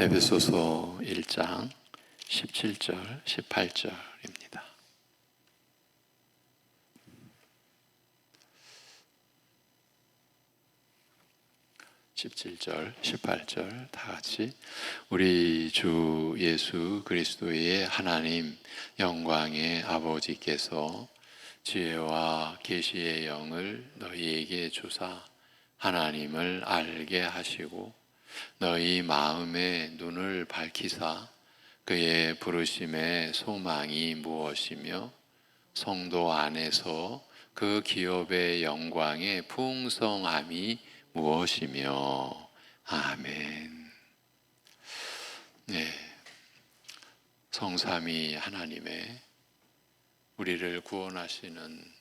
에베소서 1장 17절, 18절입니다. 17절, 18절 다 같이 우리 주 예수 그리스도의 하나님 영광의 아버지께서 지혜와 계시의 영을 너희에게 주사 하나님을 알게 하시고 너희 마음의 눈을 밝히사 그의 부르심의 소망이 무엇이며 성도 안에서 그 기업의 영광의 풍성함이 무엇이며. 아멘. 네, 성삼위 하나님의 우리를 구원하시는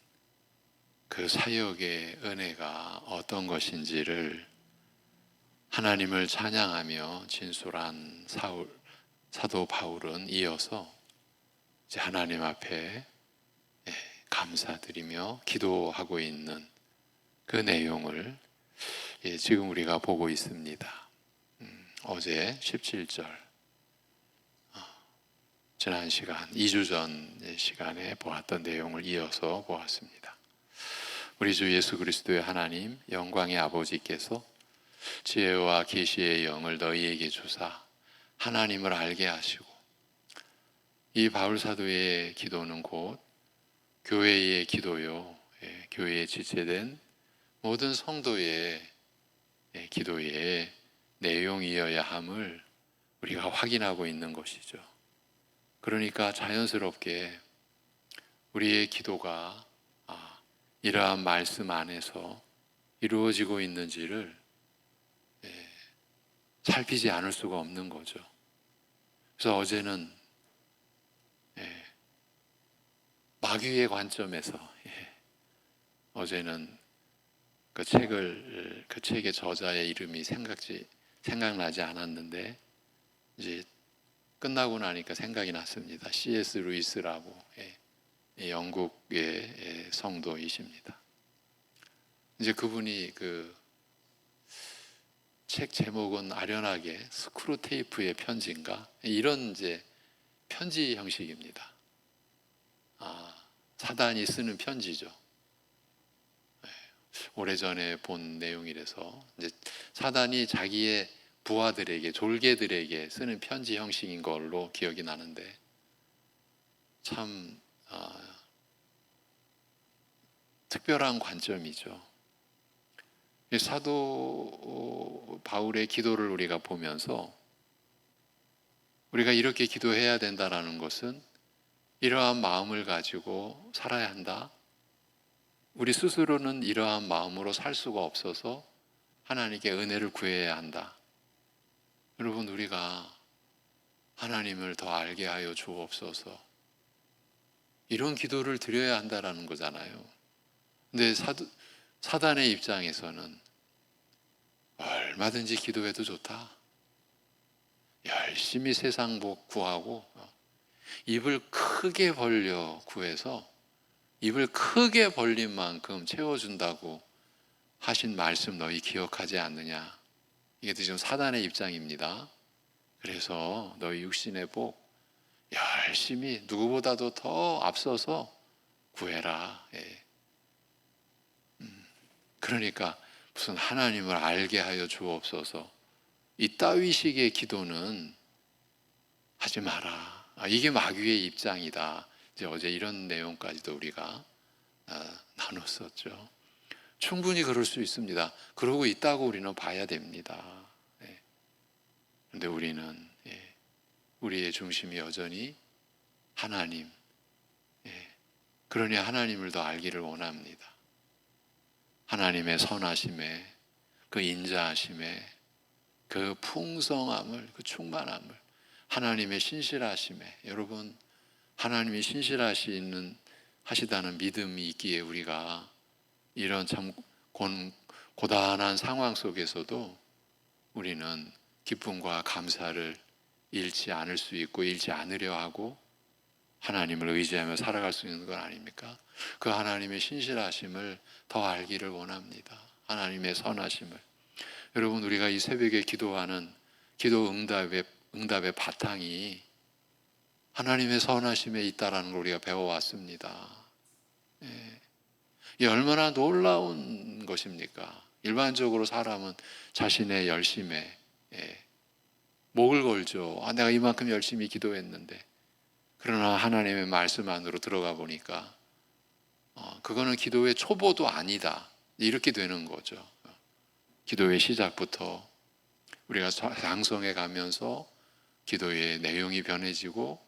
그 사역의 은혜가 어떤 것인지를 하나님을 찬양하며 진술한 사도 바울은 이어서 이제 하나님 앞에 감사드리며 기도하고 있는 그 내용을 지금 우리가 보고 있습니다. 어제 17절, 지난 시간 2주 전 시간에 보았던 내용을 이어서 보았습니다. 우리 주 예수 그리스도의 하나님 영광의 아버지께서 지혜와 계시의 영을 너희에게 주사 하나님을 알게 하시고, 이 바울 사도의 기도는 곧 교회의 기도요, 교회에 지체된 모든 성도의 기도의 내용이어야 함을 우리가 확인하고 있는 것이죠. 그러니까 자연스럽게 우리의 기도가 이러한 말씀 안에서 이루어지고 있는지를 살피지 않을 수가 없는 거죠. 그래서 어제는 마귀의 관점에서 어제는 그 책의 저자의 이름이 생각나지 않았는데 이제 끝나고 나니까 생각이 났습니다. C.S. 루이스라고 영국의 성도이십니다. 이제 그분이 그 책 제목은 아련하게 스크루테이프의 편지인가, 이런 이제 편지 형식입니다. 사단이 쓰는 편지죠. 오래전에 본 내용이라서 이제 사단이 자기의 부하들에게, 졸개들에게 쓰는 편지 형식인 걸로 기억이 나는데 참 특별한 관점이죠. 사도 바울의 기도를 우리가 보면서 우리가 이렇게 기도해야 된다는 것은 이러한 마음을 가지고 살아야 한다. 우리 스스로는 이러한 마음으로 살 수가 없어서 하나님께 은혜를 구해야 한다. 여러분, 우리가 하나님을 더 알게 하여 주옵소서, 이런 기도를 드려야 한다는 거잖아요. 근데 사단의 입장에서는 얼마든지 기도해도 좋다, 열심히 세상 복 구하고 입을 크게 벌려 구해서 입을 크게 벌린 만큼 채워준다고 하신 말씀 너희 기억하지 않느냐. 이게 지금 사단의 입장입니다. 그래서 너희 육신의 복 열심히 누구보다도 더 앞서서 구해라. 그러니까 무슨 하나님을 알게 하여 주옵소서, 이따위식의 기도는 하지 마라. 이게 마귀의 입장이다. 이제 어제 이런 내용까지도 우리가 나눴었죠. 충분히 그럴 수 있습니다. 그러고 있다고 우리는 봐야 됩니다. 그런데 우리는 우리의 중심이 여전히 하나님, 그러니 하나님을 더 알기를 원합니다. 하나님의 선하심에, 그 인자하심에, 그 풍성함을, 그 충만함을, 하나님의 신실하심에, 여러분, 하나님이 신실하시다는 믿음이 있기에 우리가 이런 참 고단한 상황 속에서도 우리는 기쁨과 감사를 잃지 않을 수 있고 잃지 않으려 하고 하나님을 의지하며 살아갈 수 있는 건 아닙니까? 그 하나님의 신실하심을 더 알기를 원합니다. 하나님의 선하심을. 여러분, 우리가 이 새벽에 기도하는 기도 응답의 바탕이 하나님의 선하심에 있다라는 걸 우리가 배워왔습니다. 예. 이 얼마나 놀라운 것입니까? 일반적으로 사람은 자신의 열심에 목을 걸죠. 내가 이만큼 열심히 기도했는데. 그러나 하나님의 말씀 안으로 들어가 보니까 그거는 기도의 초보도 아니다. 이렇게 되는 거죠. 기도의 시작부터 우리가 장성해 가면서 기도의 내용이 변해지고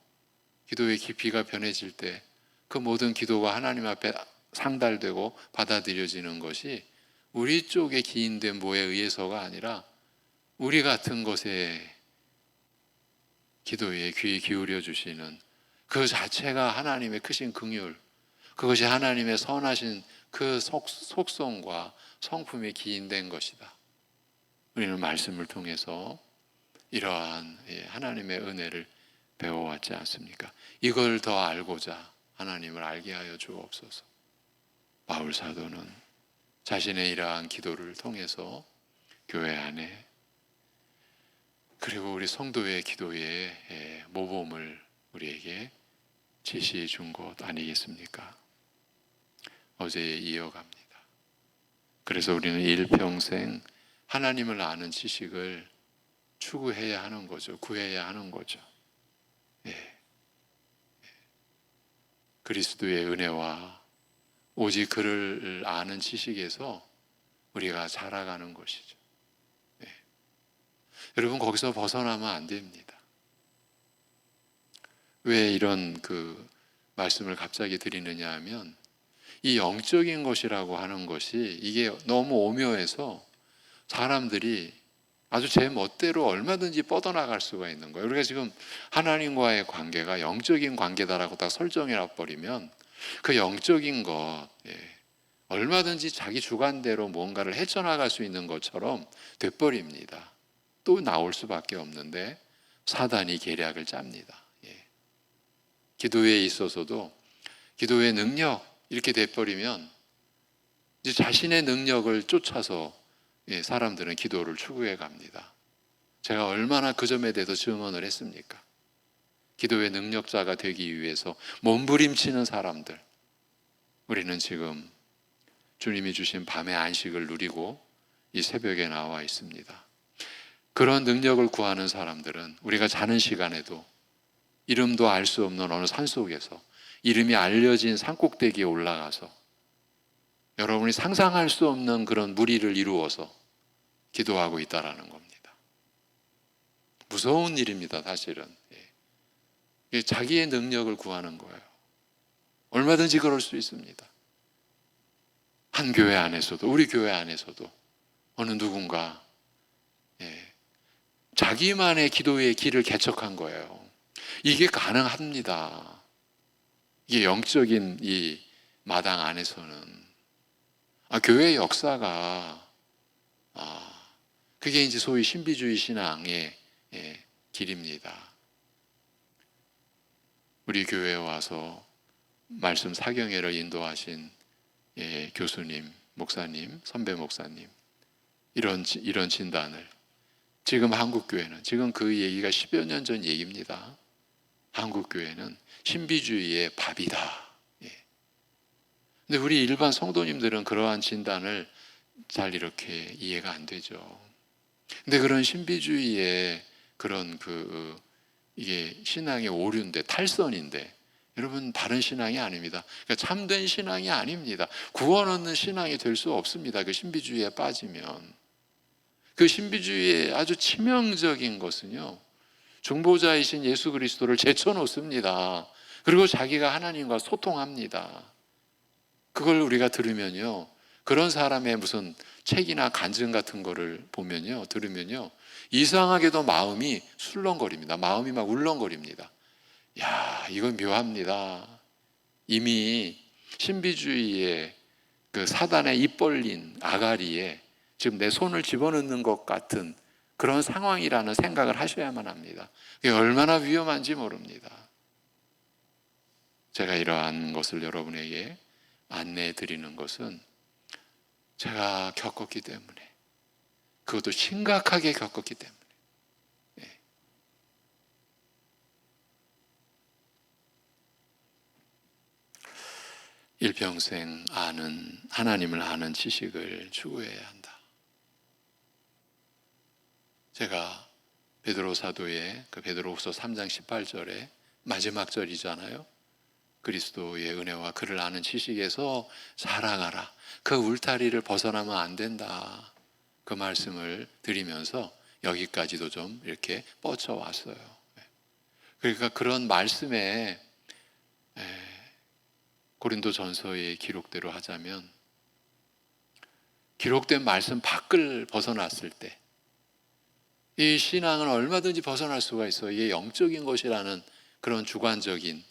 기도의 깊이가 변해질 때 그 모든 기도가 하나님 앞에 상달되고 받아들여지는 것이 우리 쪽의 기인된 뭐에 의해서가 아니라 우리 같은 것에 기도에 귀 기울여 주시는 그 자체가 하나님의 크신 긍휼, 그것이 하나님의 선하신 그 속성과 성품이 기인된 것이다. 우리는 말씀을 통해서 이러한 하나님의 은혜를 배워왔지 않습니까? 이걸 더 알고자 하나님을 알게 하여 주옵소서. 바울 사도는 자신의 이러한 기도를 통해서 교회 안에 그리고 우리 성도의 기도의 모범을 우리에게 제시해 준 것 아니겠습니까? 어제 이어갑니다. 그래서 우리는 일평생 하나님을 아는 지식을 추구해야 하는 거죠. 구해야 하는 거죠. 그리스도의 은혜와 오직 그를 아는 지식에서 우리가 자라가는 것이죠. 여러분 거기서 벗어나면 안 됩니다. 왜 이런 말씀을 갑자기 드리느냐 하면 이 영적인 것이라고 하는 것이 이게 너무 오묘해서 사람들이 아주 제 멋대로 얼마든지 뻗어나갈 수가 있는 거예요. 우리가 지금 하나님과의 관계가 영적인 관계다라고 딱 설정해 버리면 그 영적인 것 얼마든지 자기 주관대로 뭔가를 헤쳐나갈 수 있는 것처럼 돼버립니다. 또 나올 수밖에 없는데 사단이 계략을 짭니다. 기도에 있어서도 기도의 능력 이렇게 돼버리면 이제 자신의 능력을 쫓아서 사람들은 기도를 추구해 갑니다. 제가 얼마나 그 점에 대해서 증언을 했습니까? 기도의 능력자가 되기 위해서 몸부림치는 사람들, 우리는 지금 주님이 주신 밤의 안식을 누리고 이 새벽에 나와 있습니다. 그런 능력을 구하는 사람들은 우리가 자는 시간에도 이름도 알 수 없는 어느 산속에서 이름이 알려진 산꼭대기에 올라가서 여러분이 상상할 수 없는 그런 무리를 이루어서 기도하고 있다라는 겁니다. 무서운 일입니다, 사실은. 자기의 능력을 구하는 거예요. 얼마든지 그럴 수 있습니다. 한 교회 안에서도, 우리 교회 안에서도 어느 누군가 자기만의 기도의 길을 개척한 거예요. 이게 가능합니다. 이게 영적인 이 마당 안에서는 교회의 역사가 그게 이제 소위 신비주의 신앙의 길입니다. 우리 교회에 와서 말씀 사경회를 인도하신 교수님, 목사님, 선배 목사님 이런 진단을 지금 한국교회는 지금 그 얘기가 10여 년 전 얘기입니다. 한국교회는 신비주의의 밥이다. 근데 우리 일반 성도님들은 그러한 진단을 잘 이렇게 이해가 안 되죠. 근데 그런 신비주의의 그런 이게 신앙의 오류인데 탈선인데 여러분 다른 신앙이 아닙니다. 그러니까 참된 신앙이 아닙니다. 구원 얻는 신앙이 될 수 없습니다. 그 신비주의에 빠지면. 그 신비주의의 아주 치명적인 것은요, 중보자이신 예수 그리스도를 제쳐놓습니다. 그리고 자기가 하나님과 소통합니다. 그걸 우리가 들으면요, 그런 사람의 무슨 책이나 간증 같은 거를 보면요, 들으면요, 이상하게도 마음이 술렁거립니다. 마음이 막 울렁거립니다. 야, 이건 묘합니다. 이미 신비주의의 그 사단의 입 벌린 아가리에 지금 내 손을 집어넣는 것 같은 그런 상황이라는 생각을 하셔야만 합니다. 그게 얼마나 위험한지 모릅니다. 제가 이러한 것을 여러분에게 안내해 드리는 것은 제가 겪었기 때문에, 그것도 심각하게 겪었기 때문에, 일평생 하나님을 아는 지식을 추구해야 한다. 제가 베드로 사도의 그 베드로후서 3장 18절에 마지막 절이잖아요. 그리스도의 은혜와 그를 아는 지식에서 자라가라. 그 울타리를 벗어나면 안 된다. 그 말씀을 드리면서 여기까지도 좀 이렇게 뻗쳐왔어요. 그러니까 그런 말씀에 고린도전서의 기록대로 하자면 기록된 말씀 밖을 벗어났을 때 이 신앙은 얼마든지 벗어날 수가 있어요. 이게 영적인 것이라는 그런 주관적인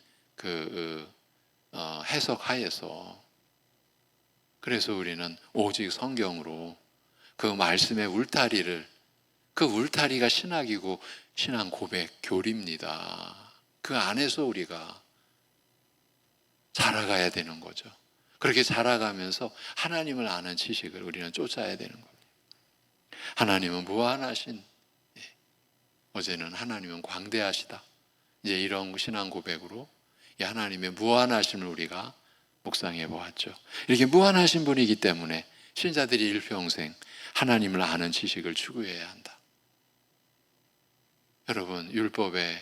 해석하에서 그래서 우리는 오직 성경으로 그 말씀의 울타리를 그 울타리가 신학이고 신앙 고백, 교리입니다. 그 안에서 우리가 자라가야 되는 거죠. 그렇게 자라가면서 하나님을 아는 지식을 우리는 쫓아야 되는 겁니다. 하나님은 무한하신, 어제는 하나님은 광대하시다. 이제 이런 신앙 고백으로 이 하나님의 무한하심을 우리가 묵상해 보았죠. 이렇게 무한하신 분이기 때문에 신자들이 일평생 하나님을 아는 지식을 추구해야 한다. 여러분, 율법의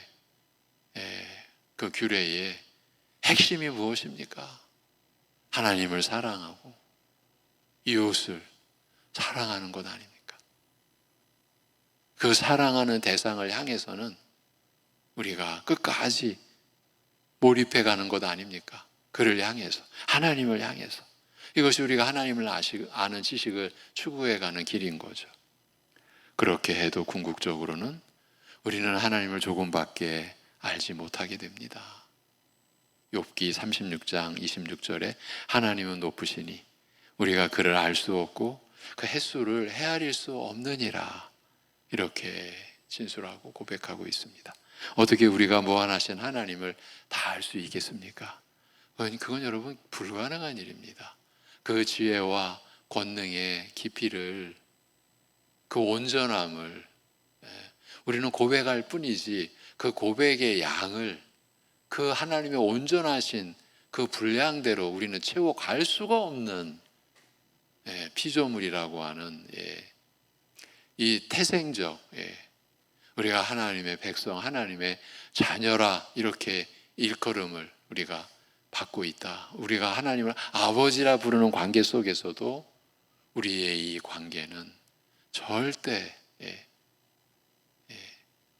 그 규례의 핵심이 무엇입니까? 하나님을 사랑하고 이웃을 사랑하는 것 아닙니까? 그 사랑하는 대상을 향해서는 우리가 끝까지 몰입해 가는 것 아닙니까? 그를 향해서, 하나님을 향해서. 이것이 우리가 하나님을 아는 지식을 추구해 가는 길인 거죠. 그렇게 해도 궁극적으로는 우리는 하나님을 조금밖에 알지 못하게 됩니다. 욥기 36장 26절에 하나님은 높으시니 우리가 그를 알 수 없고 그 횟수를 헤아릴 수 없느니라. 이렇게 진술하고 고백하고 있습니다. 어떻게 우리가 무한하신 하나님을 다 알 수 있겠습니까? 그건 여러분 불가능한 일입니다. 그 지혜와 권능의 깊이를, 그 온전함을 우리는 고백할 뿐이지 그 고백의 양을 그 하나님의 온전하신 그 분량대로 우리는 채워갈 수가 없는 피조물이라고 하는 이 태생적 우리가 하나님의 백성, 하나님의 자녀라 이렇게 일컬음을 우리가 받고 있다. 우리가 하나님을 아버지라 부르는 관계 속에서도 우리의 이 관계는 절대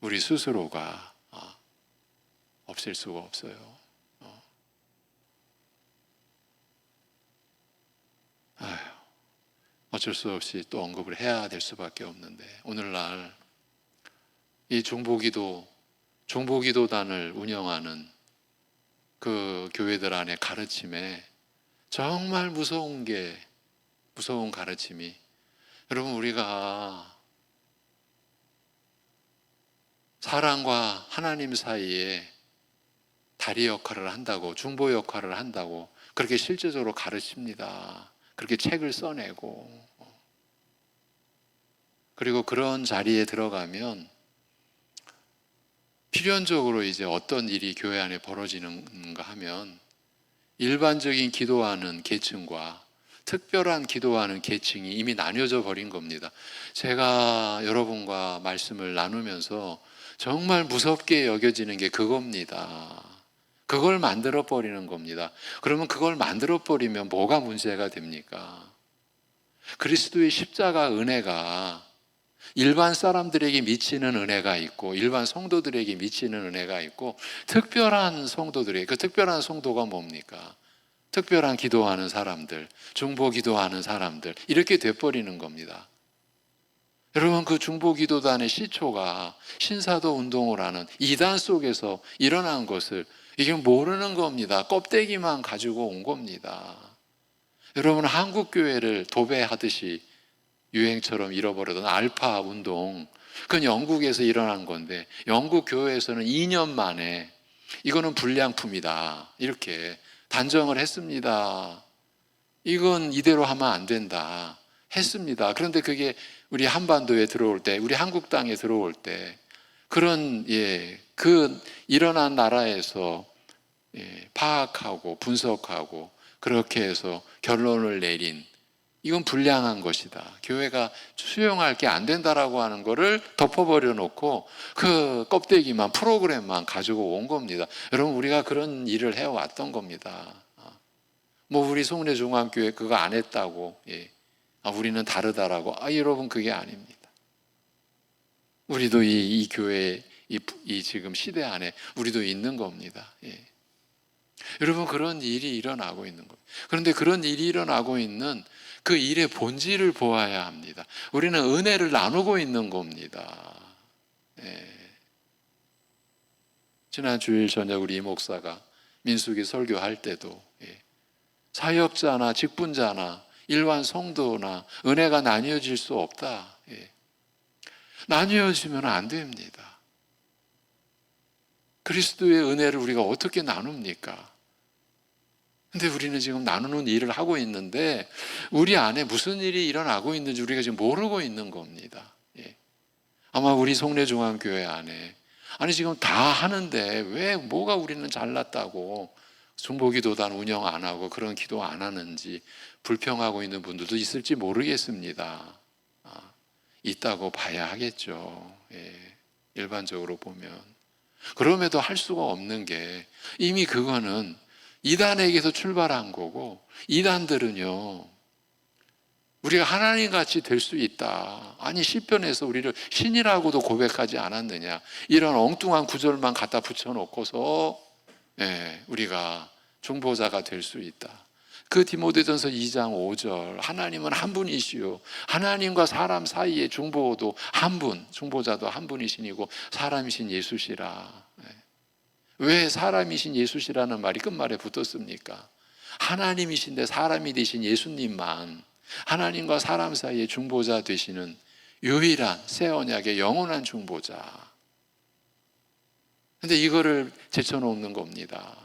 우리 스스로가 없앨 수가 없어요. 어쩔 수 없이 또 언급을 해야 될 수밖에 없는데 오늘날 이 중보기도단을 운영하는 그 교회들 안에 가르침에 정말 무서운 가르침이, 여러분 우리가 사람과 하나님 사이에 다리 역할을 한다고, 중보 역할을 한다고 그렇게 실제적으로 가르칩니다. 그렇게 책을 써내고, 그리고 그런 자리에 들어가면 필연적으로 이제 어떤 일이 교회 안에 벌어지는가 하면 일반적인 기도하는 계층과 특별한 기도하는 계층이 이미 나뉘어져 버린 겁니다. 제가 여러분과 말씀을 나누면서 정말 무섭게 여겨지는 게 그겁니다. 그걸 만들어 버리는 겁니다. 그러면 그걸 만들어 버리면 뭐가 문제가 됩니까? 그리스도의 십자가 은혜가 일반 사람들에게 미치는 은혜가 있고 일반 성도들에게 미치는 은혜가 있고 특별한 성도들에게, 그 특별한 성도가 뭡니까? 특별한 기도하는 사람들, 중보 기도하는 사람들, 이렇게 돼버리는 겁니다. 여러분, 그 중보 기도단의 시초가 신사도 운동을 하는 이단 속에서 일어난 것을 이게 모르는 겁니다. 껍데기만 가지고 온 겁니다. 여러분, 한국교회를 도배하듯이 유행처럼 잃어버리던 알파 운동, 그건 영국에서 일어난 건데 영국 교회에서는 2년 만에 이거는 불량품이다 이렇게 단정을 했습니다. 이건 이대로 하면 안 된다 했습니다. 그런데 그게 우리 한반도에 들어올 때, 우리 한국 땅에 들어올 때 그런 그 일어난 나라에서 파악하고 분석하고 그렇게 해서 결론을 내린, 이건 불량한 것이다, 교회가 수용할 게 안 된다라고 하는 거를 덮어버려 놓고 그 껍데기만, 프로그램만 가지고 온 겁니다. 여러분, 우리가 그런 일을 해왔던 겁니다. 뭐 우리 송내중앙교회 그거 안 했다고, 우리는 다르다라고, 여러분, 그게 아닙니다. 우리도 이 교회, 이 지금 시대 안에 우리도 있는 겁니다. 여러분, 그런 일이 일어나고 있는 거예요. 그런데 그런 일이 일어나고 있는 그 일의 본질을 보아야 합니다. 우리는 은혜를 나누고 있는 겁니다. 지난 주일 저녁 우리 이 목사가 민수기 설교할 때도 사역자나 직분자나 일반 성도나 은혜가 나뉘어질 수 없다. 나뉘어지면 안 됩니다. 그리스도의 은혜를 우리가 어떻게 나눕니까? 근데 우리는 지금 나누는 일을 하고 있는데 우리 안에 무슨 일이 일어나고 있는지 우리가 지금 모르고 있는 겁니다. 아마 우리 송내중앙교회 안에, 아니 지금 다 하는데 왜 뭐가 우리는 잘났다고 중보기도단 운영 안 하고 그런 기도 안 하는지 불평하고 있는 분들도 있을지 모르겠습니다. 있다고 봐야 하겠죠. 일반적으로 보면. 그럼에도 할 수가 없는 게, 이미 그거는 이단에게서 출발한 거고, 이단들은요, 우리가 하나님같이 될 수 있다, 아니 시편에서 우리를 신이라고도 고백하지 않았느냐, 이런 엉뚱한 구절만 갖다 붙여놓고서 우리가 중보자가 될 수 있다. 그 디모데전서 2장 5절, 하나님은 한 분이시요 하나님과 사람 사이의 중보도 한 분, 중보자도 한 분이시니고 사람이신 예수시라. 왜 사람이신 예수시라는 말이 끝말에 붙었습니까? 하나님이신데 사람이 되신 예수님만 하나님과 사람 사이의 중보자 되시는 유일한 새 언약의 영원한 중보자. 근데 이거를 제쳐놓는 겁니다.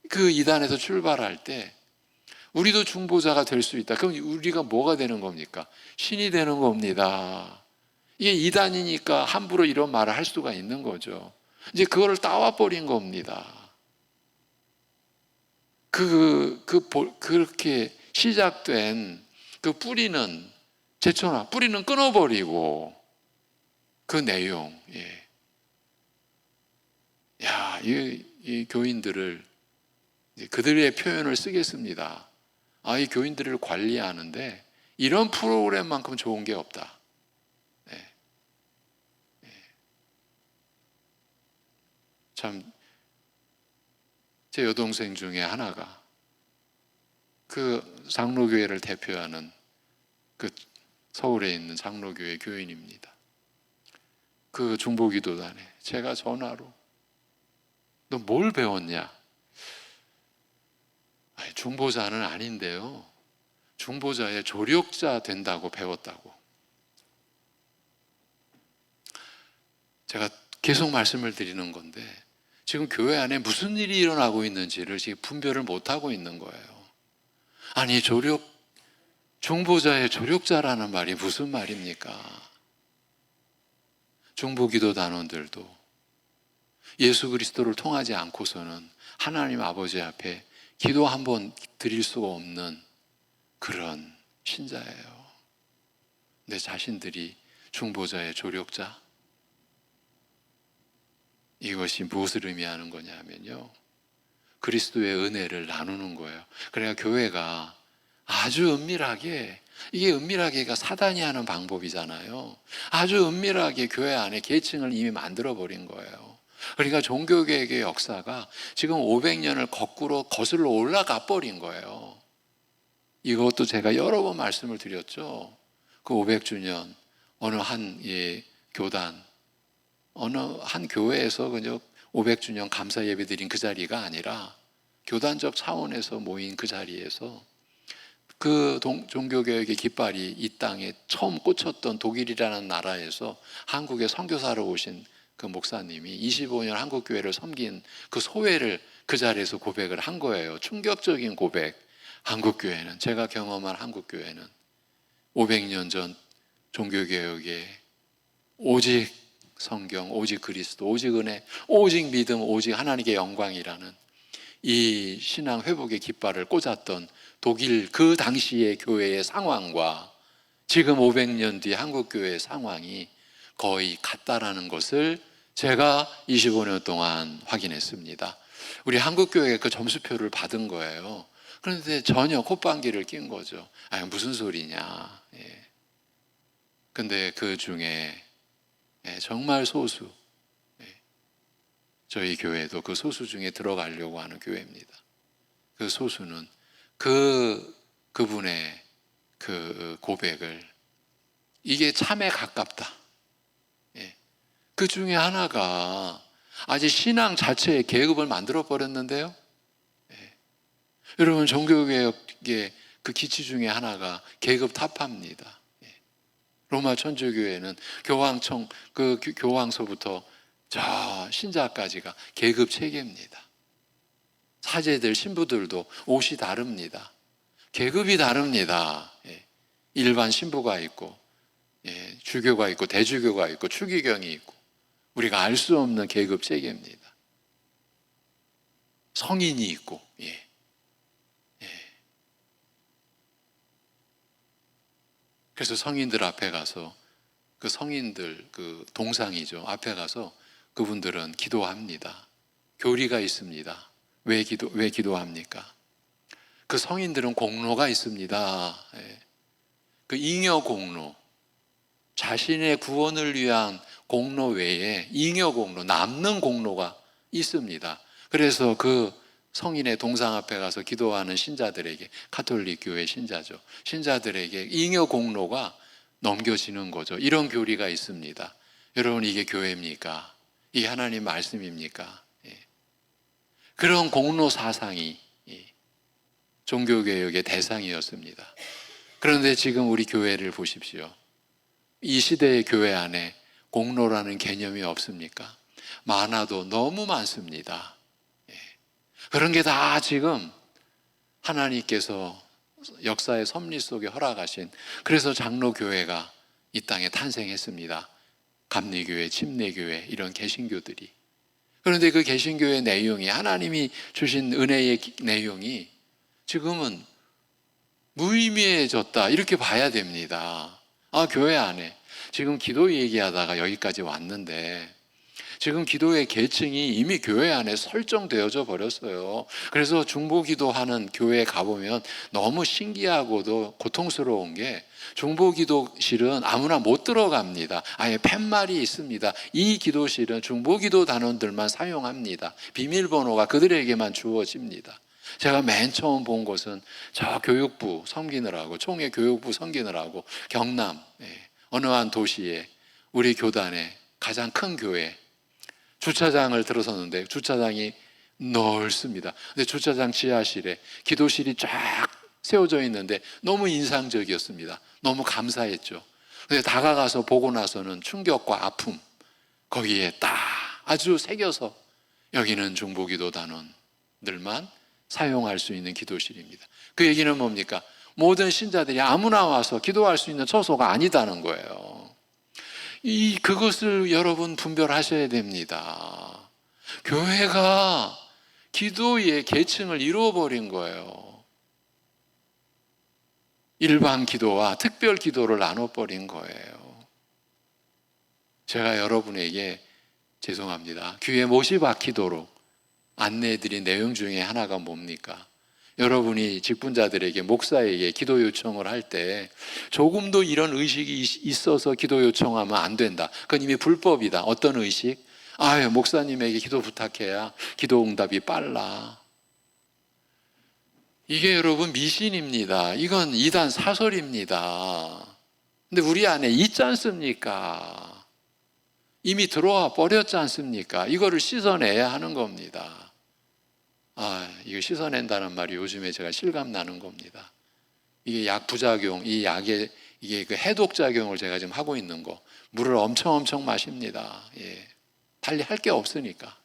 그 이단에서 출발할 때 우리도 중보자가 될 수 있다. 그럼 우리가 뭐가 되는 겁니까? 신이 되는 겁니다. 이게 이단이니까 함부로 이런 말을 할 수가 있는 거죠. 이제 그거를 따와버린 겁니다. 그렇게 시작된 그 뿌리는 뿌리는 끊어버리고 그 내용, 이 교인들을, 그들의 표현을 쓰겠습니다. 이 교인들을 관리하는데 이런 프로그램만큼 좋은 게 없다. 참, 제 여동생 중에 하나가 그 장로교회를 대표하는 그 서울에 있는 장로교회 교인입니다. 그 중보기도단에 제가 전화로, 너 뭘 배웠냐? 중보자는 아닌데요, 중보자의 조력자 된다고 배웠다고. 제가 계속 말씀을 드리는 건데 지금 교회 안에 무슨 일이 일어나고 있는지를 지금 분별을 못하고 있는 거예요. 아니, 중보자의 조력자라는 말이 무슨 말입니까? 중보기도 단원들도 예수 그리스도를 통하지 않고서는 하나님 아버지 앞에 기도 한 번 드릴 수가 없는 그런 신자예요. 내 자신들이 중보자의 조력자, 이것이 무엇을 의미하는 거냐면요, 그리스도의 은혜를 나누는 거예요. 그래야 교회가 아주 은밀하게, 이게 은밀하게가 사단이 하는 방법이잖아요. 아주 은밀하게 교회 안에 계층을 이미 만들어버린 거예요. 그러니까 종교개혁의 역사가 지금 500년을 거꾸로 거슬러 올라가 버린 거예요. 이것도 제가 여러 번 말씀을 드렸죠. 그 500주년 어느 한 교단, 어느 한 교회에서 그냥 500주년 감사 예배 드린 그 자리가 아니라 교단적 차원에서 모인 그 자리에서 그 종교개혁의 깃발이 이 땅에 처음 꽂혔던 독일이라는 나라에서 한국에 선교사로 오신 그 목사님이 25년 한국교회를 섬긴 그 소회를 그 자리에서 고백을 한 거예요. 충격적인 고백. 한국교회는, 제가 경험한 한국교회는 500년 전 종교개혁에 오직 성경, 오직 그리스도, 오직 은혜, 오직 믿음, 오직 하나님의 영광이라는 이 신앙 회복의 깃발을 꽂았던 독일 그 당시의 교회의 상황과 지금 500년 뒤 한국 교회의 상황이 거의 같다라는 것을 제가 25년 동안 확인했습니다. 우리 한국 교회가 그 점수표를 받은 거예요. 그런데 전혀 콧방귀를 낀 거죠. 아, 무슨 소리냐. 예. 근데 그 중에 정말 소수, 저희 교회도 그 소수 중에 들어가려고 하는 교회입니다. 그 소수는 그분의 그 고백을 이게 참에 가깝다. 그 중에 하나가 아직 신앙 자체의 계급을 만들어 버렸는데요. 여러분, 종교개혁의 그 기치 중에 하나가 계급 타파입니다. 로마 천주교회는 교황청 그 교황서부터 저 신자까지가 계급 체계입니다. 사제들 신부들도 옷이 다릅니다. 계급이 다릅니다. 일반 신부가 있고 주교가 있고 대주교가 있고 추기경이 있고 우리가 알 수 없는 계급 체계입니다. 성인이 있고 그래서 성인들 앞에 가서 그 성인들 그 동상이죠. 앞에 가서 그분들은 기도합니다. 교리가 있습니다. 왜 기도합니까? 그 성인들은 공로가 있습니다. 그 잉여 공로, 자신의 구원을 위한 공로 외에 잉여 공로, 남는 공로가 있습니다. 그래서 그 성인의 동상 앞에 가서 기도하는 신자들에게, 가톨릭 교회 신자죠, 신자들에게 잉여 공로가 넘겨지는 거죠. 이런 교리가 있습니다. 여러분, 이게 교회입니까? 이게 하나님 말씀입니까? 그런 공로 사상이 종교개혁의 대상이었습니다. 그런데 지금 우리 교회를 보십시오. 이 시대의 교회 안에 공로라는 개념이 없습니까? 많아도 너무 많습니다. 그런 게 다 지금 하나님께서 역사의 섭리 속에 허락하신, 그래서 장로교회가 이 땅에 탄생했습니다. 감리교회, 침례교회, 이런 개신교들이. 그런데 그 개신교의 내용이, 하나님이 주신 은혜의 내용이 지금은 무의미해졌다, 이렇게 봐야 됩니다. 교회 안에 지금 기도 얘기하다가 여기까지 왔는데, 지금 기도의 계층이 이미 교회 안에 설정되어져 버렸어요. 그래서 중보기도하는 교회에 가보면 너무 신기하고도 고통스러운 게, 중보기도실은 아무나 못 들어갑니다. 아예 팻말이 있습니다. 이 기도실은 중보기도 단원들만 사용합니다. 비밀번호가 그들에게만 주어집니다. 제가 맨 처음 본 곳은 저 교육부 섬기느라고, 총회 교육부 섬기느라고 경남 어느 한 도시에 우리 교단의 가장 큰 교회 주차장을 들어섰는데, 주차장이 넓습니다. 근데 주차장 지하실에 기도실이 쫙 세워져 있는데 너무 인상적이었습니다. 너무 감사했죠. 근데 다가가서 보고 나서는 충격과 아픔, 거기에 딱 아주 새겨서 여기는 중보기도 단원들만 사용할 수 있는 기도실입니다. 그 얘기는 뭡니까? 모든 신자들이 아무나 와서 기도할 수 있는 처소가 아니다는 거예요. 그것을 여러분 분별하셔야 됩니다. 교회가 기도의 계층을 이루어버린 거예요. 일반 기도와 특별 기도를 나눠버린 거예요. 제가 여러분에게 죄송합니다, 귀에 못이 박히도록 안내해드린 내용 중에 하나가 뭡니까? 여러분이 직분자들에게, 목사에게 기도 요청을 할 때 조금도 이런 의식이 있어서 기도 요청하면 안 된다, 그건 이미 불법이다. 어떤 의식? 목사님에게 기도 부탁해야 기도 응답이 빨라. 이게 여러분 미신입니다. 이건 이단 사설입니다. 근데 우리 안에 있지 않습니까? 이미 들어와 버렸지 않습니까? 이거를 씻어내야 하는 겁니다. 이거 씻어낸다는 말이 요즘에 제가 실감나는 겁니다. 이게 약 부작용, 이 약의 이게 그 해독작용을 제가 지금 하고 있는 거, 물을 엄청 마십니다. 달리 할 게 없으니까.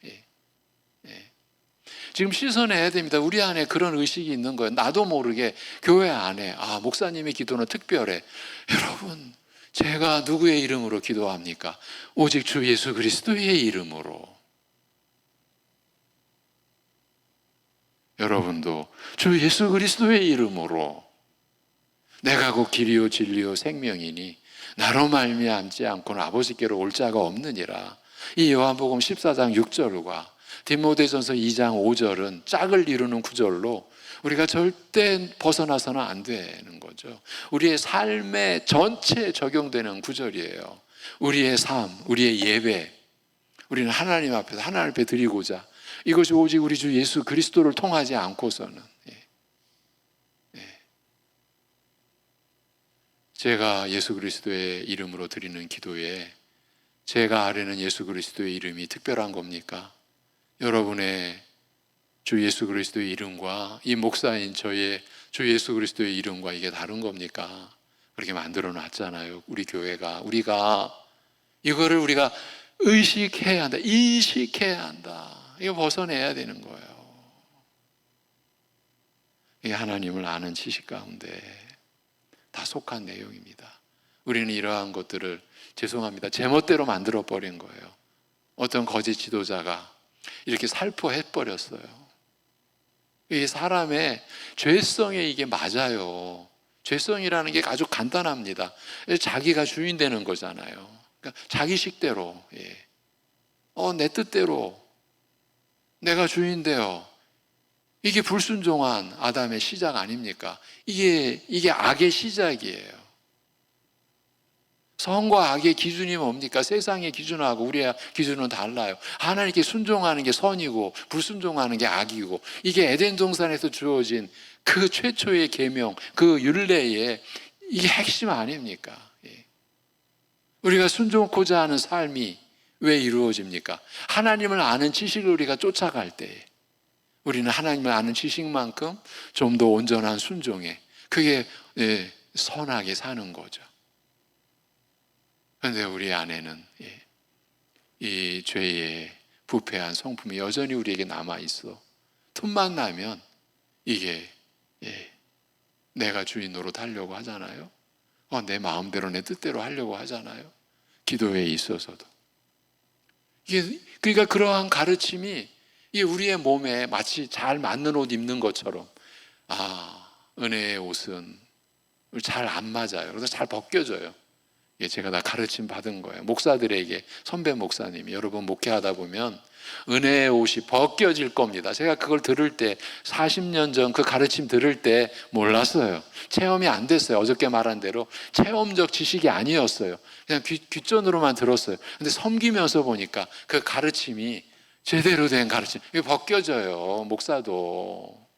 지금 씻어내야 됩니다. 우리 안에 그런 의식이 있는 거예요. 나도 모르게 교회 안에 목사님의 기도는 특별해. 여러분, 제가 누구의 이름으로 기도합니까? 오직 주 예수 그리스도의 이름으로. 여러분도 주 예수 그리스도의 이름으로 내가 곧 길이요 진리요 생명이니 나로 말미암지 않고는 아버지께로 올 자가 없느니라. 이 요한복음 14장 6절과 디모데전서 2장 5절은 짝을 이루는 구절로 우리가 절대 벗어나서는 안 되는 거죠. 우리의 삶에 전체에 적용되는 구절이에요. 우리의 삶, 우리의 예배, 우리는 하나님 앞에서 하나님 앞에 드리고자, 이것이 오직 우리 주 예수 그리스도를 통하지 않고서는, 제가 예수 그리스도의 이름으로 드리는 기도에 제가 아뢰는 예수 그리스도의 이름이 특별한 겁니까? 여러분의 주 예수 그리스도의 이름과 이 목사인 저의 주 예수 그리스도의 이름과 이게 다른 겁니까? 그렇게 만들어 놨잖아요. 우리 교회가. 이거를 우리가 의식해야 한다. 인식해야 한다. 이거 벗어내야 되는 거예요. 이게 하나님을 아는 지식 가운데 다 속한 내용입니다. 우리는 이러한 것들을 죄송합니다. 제멋대로 만들어 버린 거예요. 어떤 거짓 지도자가 이렇게 살포해 버렸어요. 이 사람의 죄성에 이게 맞아요. 죄성이라는 게 아주 간단합니다. 자기가 주인 되는 거잖아요. 그러니까 자기 식대로, 내 뜻대로 내가 주인 되어, 이게 불순종한 아담의 시작 아닙니까? 이게 악의 시작이에요. 선과 악의 기준이 뭡니까? 세상의 기준하고 우리의 기준은 달라요. 하나님께 순종하는 게 선이고 불순종하는 게 악이고, 이게 에덴 동산에서 주어진 그 최초의 계명, 그 율례의 이게 핵심 아닙니까? 우리가 순종하고자 하는 삶이 왜 이루어집니까? 하나님을 아는 지식을 우리가 쫓아갈 때 우리는 하나님을 아는 지식만큼 좀 더 온전한 순종에, 그게 선하게 사는 거죠. 그런데 우리 안에는 이 죄의 부패한 성품이 여전히 우리에게 남아있어. 틈만 나면 이게 내가 주인 노릇 하려고 하잖아요. 내 마음대로 내 뜻대로 하려고 하잖아요. 기도에 있어서도. 그러니까 그러한 가르침이 이게 우리의 몸에 마치 잘 맞는 옷 입는 것처럼, 은혜의 옷은 잘 안 맞아요. 그래서 잘 벗겨져요. 제가 다 가르침 받은 거예요. 목사들에게, 선배 목사님이, 여러분 목회하다 보면 은혜의 옷이 벗겨질 겁니다. 제가 그걸 들을 때, 40년 전 그 가르침 들을 때 몰랐어요. 체험이 안 됐어요. 어저께 말한 대로 체험적 지식이 아니었어요. 그냥 귓전으로만 들었어요. 근데 섬기면서 보니까 그 가르침이 제대로 된 가르침, 이게 벗겨져요. 목사도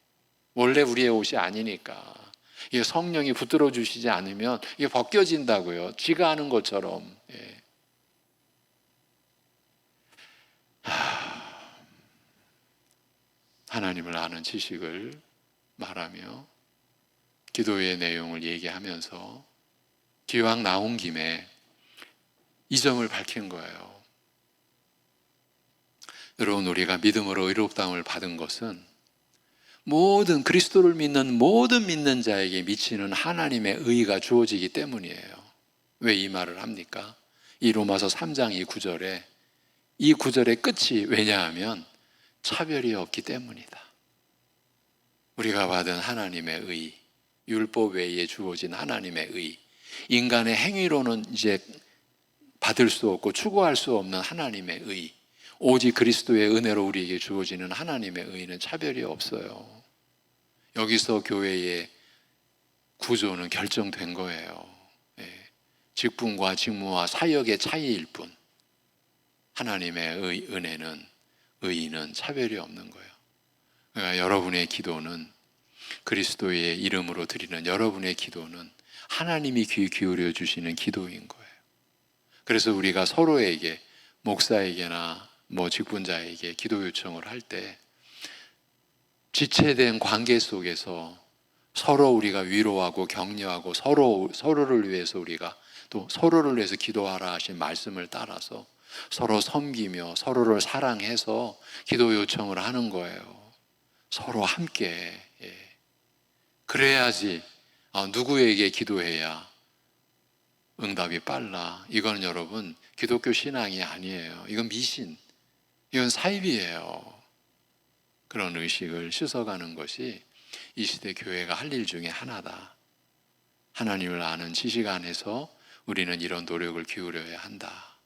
원래 우리의 옷이 아니니까. 이게 성령이 붙들어 주시지 않으면 이게 벗겨진다고요. 지가 하는 것처럼. 하나님을 아는 지식을 말하며 기도의 내용을 얘기하면서 기왕 나온 김에 이 점을 밝힌 거예요. 여러분, 우리가 믿음으로 의롭다함을 받은 것은 모든 그리스도를 믿는 모든 믿는 자에게 미치는 하나님의 의가 주어지기 때문이에요. 왜 이 말을 합니까? 이 로마서 3장 이 구절의 끝이, 왜냐하면 차별이 없기 때문이다. 우리가 받은 하나님의 의, 율법 외에 주어진 하나님의 의, 인간의 행위로는 이제 받을 수 없고 추구할 수 없는 하나님의 의, 오직 그리스도의 은혜로 우리에게 주어지는 하나님의 의는 차별이 없어요. 여기서 교회의 구조는 결정된 거예요. 직분과 직무와 사역의 차이일 뿐, 하나님의 의는 차별이 없는 거예요. 그러니까 여러분의 기도는, 그리스도의 이름으로 드리는 여러분의 기도는 하나님이 귀 기울여 주시는 기도인 거예요. 그래서 우리가 서로에게, 목사에게나 직분자에게 기도 요청을 할 때 지체된 관계 속에서 서로 우리가 위로하고 격려하고 서로를 위해서 우리가 또 서로를 위해서 기도하라 하신 말씀을 따라서 서로 섬기며 서로를 사랑해서 기도 요청을 하는 거예요. 서로 함께. 그래야지 누구에게 기도해야 응답이 빨라. 이건 여러분 기독교 신앙이 아니에요. 이건 미신, 이건 사입이에요. 그런 의식을 씻어가는 것이 이 시대 교회가 할 일 중에 하나다. 하나님을 아는 지식 안에서 우리는 이런 노력을 기울여야 한다.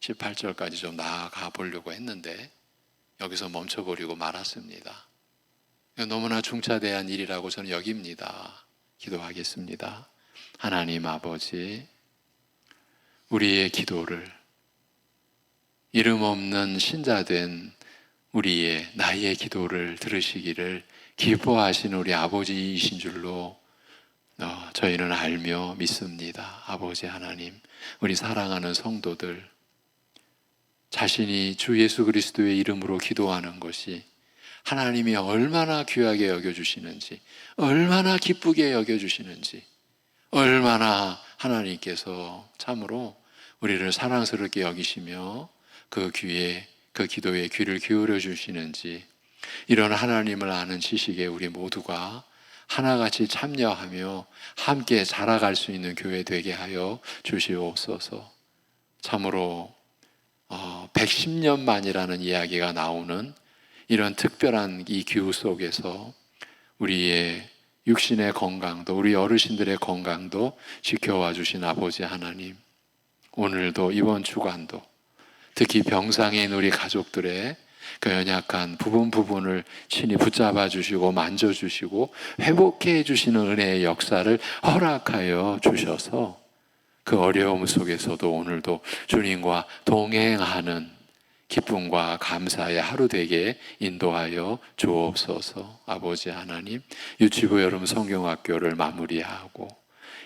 18절까지 좀 나아가 보려고 했는데 여기서 멈춰버리고 말았습니다. 너무나 중차대한 일이라고 저는 여깁니다. 기도하겠습니다. 하나님 아버지, 우리의 기도를 이름 없는 신자된 우리의 나의 기도를 들으시기를 기뻐하신 우리 아버지이신 줄로 저희는 알며 믿습니다. 아버지 하나님, 우리 사랑하는 성도들 자신이 주 예수 그리스도의 이름으로 기도하는 것이 하나님이 얼마나 귀하게 여겨주시는지, 얼마나 기쁘게 여겨주시는지, 얼마나 하나님께서 참으로 우리를 사랑스럽게 여기시며 그 기도에 귀를 기울여 주시는지, 이런 하나님을 아는 지식에 우리 모두가 하나같이 참여하며 함께 자라갈 수 있는 교회 되게 하여 주시옵소서. 참으로 110년 만이라는 이야기가 나오는 이런 특별한 이 기후 속에서 우리의 육신의 건강도, 우리 어르신들의 건강도 지켜와 주신 아버지 하나님, 오늘도 이번 주간도 특히 병상인 우리 가족들의 그 연약한 부분을 친히 붙잡아 주시고 만져주시고 회복해 주시는 은혜의 역사를 허락하여 주셔서 그 어려움 속에서도 오늘도 주님과 동행하는 기쁨과 감사의 하루 되게 인도하여 주옵소서. 아버지 하나님, 유치부 여름 성경학교를 마무리하고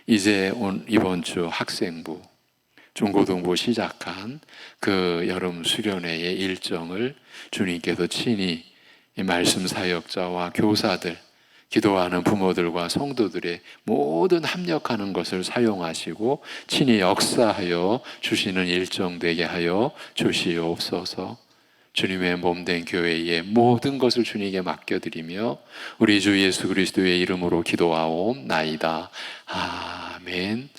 이제 이번 주 학생부 중고등부 시작한 그 여름 수련회의 일정을 주님께서 친히 이 말씀 사역자와 교사들, 기도하는 부모들과 성도들의 모든 합력하는 것을 사용하시고 친히 역사하여 주시는 일정 되게 하여 주시옵소서. 주님의 몸된 교회의 모든 것을 주님께 맡겨드리며 우리 주 예수 그리스도의 이름으로 기도하옵나이다. 아멘.